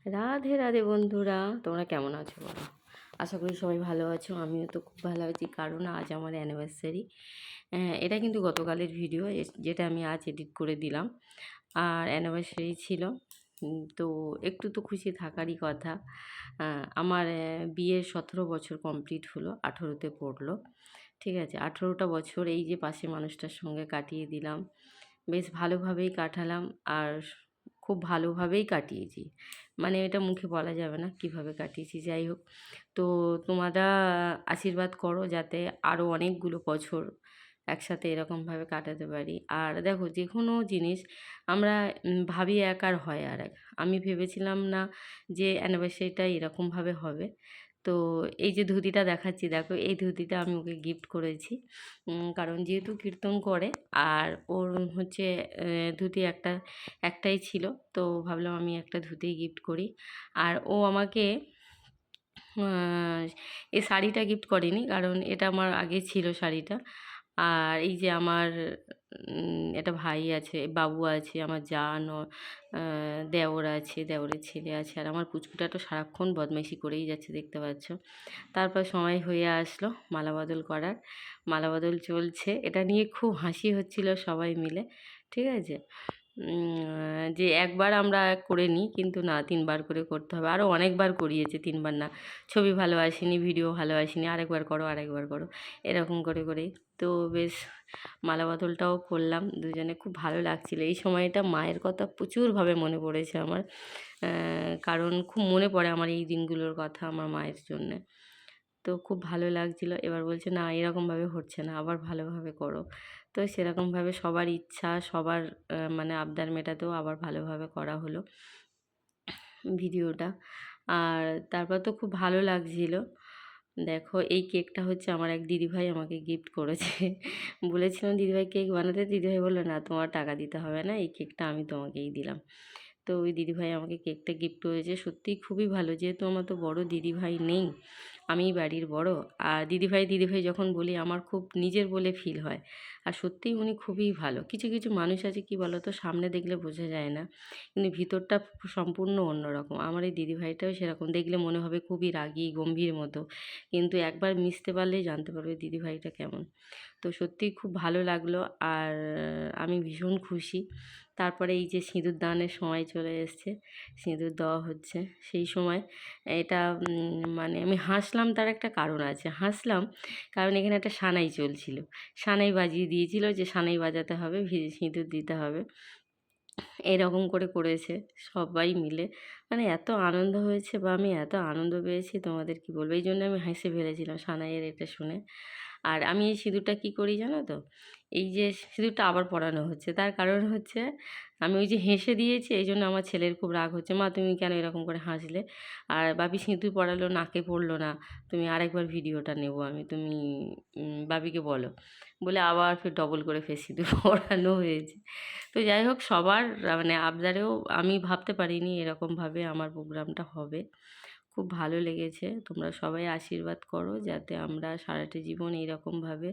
রাধে রাধে বন্ধুরা, তোমরা কেমন আছো বলো? আশা করি সবাই ভালো আছো। আমিও তো খুব ভালো আছি, কারণ আজ আমার অ্যানিভার্সারি। এটা কিন্তু গতকালের ভিডিও, যেটা আমি আজ এডিট করে দিলাম। আর অ্যানিভার্সারি ছিল, তো একটু তো খুশি থাকারই কথা। আমার বিয়ের 17 বছর কমপ্লিট হলো, 18তে পড়লো। ঠিক আছে, 18টা বছর এই যে পাশে মানুষটার সঙ্গে কাটিয়ে দিলাম, বেশ ভালোভাবেই কাটালাম। আর খুব ভালোভাবেই কাটিয়েছি, মানে এটা মুখে বলা যাবে না কিভাবে কাটিয়েছি। যাই হোক, তো তোমরা আশীর্বাদ করো যাতে আরও অনেকগুলো বছর একসাথে এরকমভাবে কাটাতে পারি। আর দেখো, যে কোনো জিনিস আমরা ভাবি এক আর হয় আর এক। আমি ভেবেছিলাম না যে অ্যানিভার্সারিটা এরকমভাবে হবে। তো এই যে ধুতিটা দেখাচ্ছি, দেখো এই ধুতিটা আমি ওকে গিফট করেছি। কারণ যেহেতু কীর্তন করে, আর ওর হচ্ছে ধুতি একটাই ছিল, তো ভাবলাম আমি একটা ধুতি গিফট করি। আর ও আমাকে এই শাড়িটা গিফট করেনি, কারণ এটা আমার আগে ছিল শাড়িটা। আর এই যে আমার একটা ভাই আছে, বাবু আছে, আমার দেওর আছে, দেওরের ছেলে আছে, আর আমার পুচকুটা তো সারাক্ষণ বদমাইশি করেই যাচ্ছে, দেখতে পাচ্ছ। তারপর সময় হয়ে আসলো মালা বদল করার। মালা বদল চলছে, এটা নিয়ে খুব হাসি হচ্ছিল সবাই মিলে। ঠিক আছে, যে একবার আমরা করে নিই, কিন্তু না, 3বার করে করতে হবে। আরও অনেকবার করিয়েছে, 3বার না। ছবি ভালো আসেনি, ভিডিও ভালো আসেনি, আরেকবার করো, আরেকবার করো, এরকম করে করেই তো বেশ মালা বদলটাও করলাম। দুজনে খুব ভালো লাগছিল। এই সময়টা মায়ের কথা প্রচুরভাবে মনে পড়েছে আমার, কারণ খুব মনে পড়ে আমার এই দিনগুলোর কথা আমার মায়ের জন্যে। তো খুব ভালো লাগছিল। এবার বলছে, না এরকমভাবে হচ্ছে না, আবার ভালোভাবে করো। তো সেরকমভাবে সবার ইচ্ছা, সবার মানে আবদার মেটাতেও আবার ভালোভাবে করা হলো ভিডিওটা। আর তারপর তো খুব ভালো লাগছিল। দেখো, এই কেকটা হচ্ছে আমার এক দিদিভাই আমাকে গিফট করেছে। বলেছিলাম দিদিভাই কেক বানাতে, দিদিভাই বললো না, তোমার টাকা দিতে হবে না, এই কেকটা আমি তোমাকেই দিলাম। তো ওই দিদিভাই আমাকে কেকটা গিফট করেছে। সত্যিই খুবই ভালো, যেহেতু আমার তো বড় দিদিভাই নেই, আমিই বাড়ির বড়। আর দিদিভাই দিদিভাই যখন বলি, আমার খুব নিজের বলে ফিল হয়। আর সত্যিই উনি খুবই ভালো। কিছু কিছু মানুষ আছে, কি বলো তো, সামনে দেখলে বোঝা যায় না, কিন্তু ভিতরটা সম্পূর্ণ অন্যরকম। আমার এই দিদিভাইটাও সেরকম, দেখলে মনে হবে খুবই রাগী গম্ভীর মতো, কিন্তু একবার মিশতে পারলেই জানতে পারবে দিদিভাইটা কেমন। তো সত্যিই খুব ভালো লাগলো, আর আমি ভীষণ খুশি। তারপরে এই যে সিঁদুর দানের সময় চলে এসছে, সিঁদুর দেওয়া হচ্ছে। সেই সময় এটা মানে আমি হাসলাম, তার একটা কারণ আছে। হাসলাম কারণ এখানে একটা সানাই চলছিল, সানাই বাজিয়ে দিয়েছিল, যে সানাই বাজাতে হবে, সিঁদুর দিতে হবে, এরকম করে করেছে সবাই মিলে। মানে এত আনন্দ হয়েছে, বা আমি এত আনন্দ পেয়েছি তোমাদের কি বলবো, এই জন্য আমি হেসে ফেলেছিলাম সানাইয়ের এটা শুনে। আর আমি এই সিঁদুরটা কী করি জানো তো, এই যে সিঁদুরটা আবার পরানো হচ্ছে, তার কারণ হচ্ছে আমি ওই যে হেসে দিয়েছি, এই জন্য আমার ছেলের খুব রাগ হচ্ছে, মা তুমি কেন এরকম করে হাসলে, আর বাপি সিঁদুর পরালো, নাকে পড়লো না, তুমি আরেকবার ভিডিওটা নেবো আমি, তুমি বাপিকে বলো, বলে আবার ফের ডবল করে ফের সিঁদুর পরানো হয়েছে। তো যাই হোক, সবার মানে আবদারেও আমি ভাবতে পারিনি এরকমভাবে আমার প্রোগ্রামটা হবে। খুব ভালো লেগেছে। তোমরা সবাই আশীর্বাদ করো যাতে আমরা সারাটা জীবন এইরকমভাবে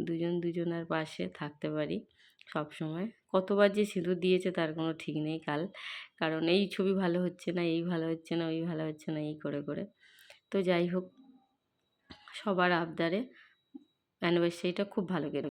দুজন দুজনার পাশে থাকতে পারি সবসময়। কতবার যে সিঁদুর দিয়েছে তার কোনো ঠিক নেই কাল, কারণ এই ছবি ভালো হচ্ছে না, এই ভালো হচ্ছে না, ওই ভালো হচ্ছে না, এই করে করে। তো যাই হোক, সবার আবদারে অ্যানিভার্সারিটা খুব ভালো করে